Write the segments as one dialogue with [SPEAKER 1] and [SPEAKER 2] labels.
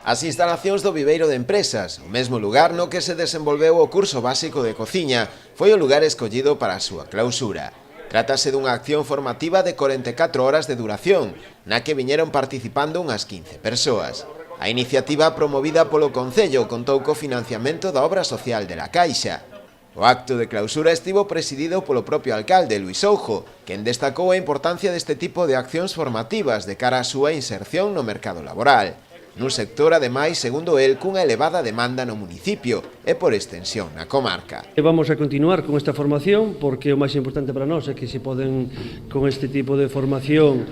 [SPEAKER 1] As instalacións do Viveiro de Empresas, o mesmo lugar no que se desenvolveu o curso básico de cociña, foi o lugar escollido para a súa clausura. Trátase dunha acción formativa de 44 horas de duración, na que viñeron participando unhas 15 persoas. A iniciativa promovida polo Concello contou co financiamento da obra social de la Caixa. O acto de clausura estivo presidido polo propio alcalde, Luis Soujo, quen destacou a importancia deste tipo de accións formativas de cara á súa inserción no mercado laboral. Nun sector, ademais, segundo el, cunha elevada demanda no municipio e por extensión na comarca.
[SPEAKER 2] Vamos a continuar con esta formación porque o máis importante para nós é que se poden, con este tipo de formación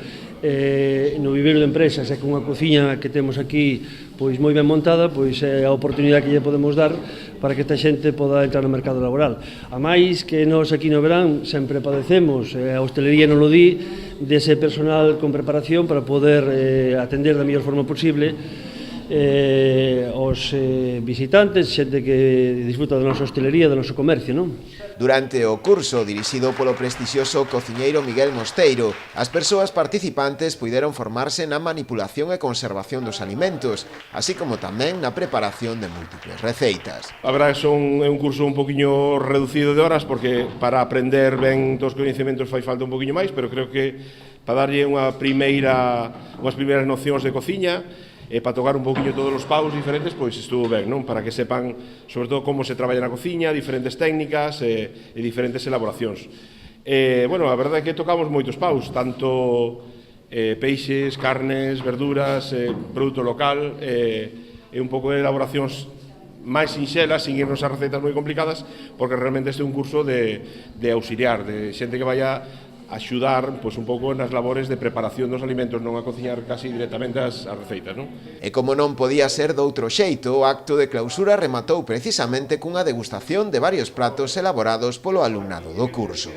[SPEAKER 2] no Viveiro de Empresas e con a cociña que temos aquí pois moi ben montada, pois é a oportunidade que lle podemos dar para que esta xente poda entrar no mercado laboral. A máis que nós aquí no verán sempre padecemos, a hostelería non lo di, dese personal con preparación para poder atender da mellor forma posible os visitantes, xente que disfruta da nosa hostelería, do noso comercio, non?
[SPEAKER 1] Durante o curso, dirixido polo prestixioso cociñeiro Miguel Mosteiro, as persoas participantes puideron formarse na manipulación e conservación dos alimentos, así como tamén na preparación de múltiples receitas.
[SPEAKER 3] A verdade é un curso un poquinho reducido de horas, porque para aprender ben dos coñecementos fai falta un poquinho máis, pero creo que para darlle unhas primeiras nocións de cociña, e para tocar un poquinho todos os paus diferentes, pois estuvo ben, non? Para que sepan, sobre todo, como se traballa na cociña, diferentes técnicas e diferentes elaboracións. Bueno, a verdade é que tocamos moitos paus, tanto peixes, carnes, verduras, produto local, e un pouco de elaboracións máis sinxelas, sin irnos a receitas moi complicadas, porque realmente este é un curso de auxiliar, de xente que vaya axudar pois, un pouco nas labores de preparación dos alimentos, non a cociñar casi directamente as receitas, non?
[SPEAKER 1] E como non podía ser doutro xeito, o acto de clausura rematou precisamente cunha degustación de varios pratos elaborados polo alumnado do curso.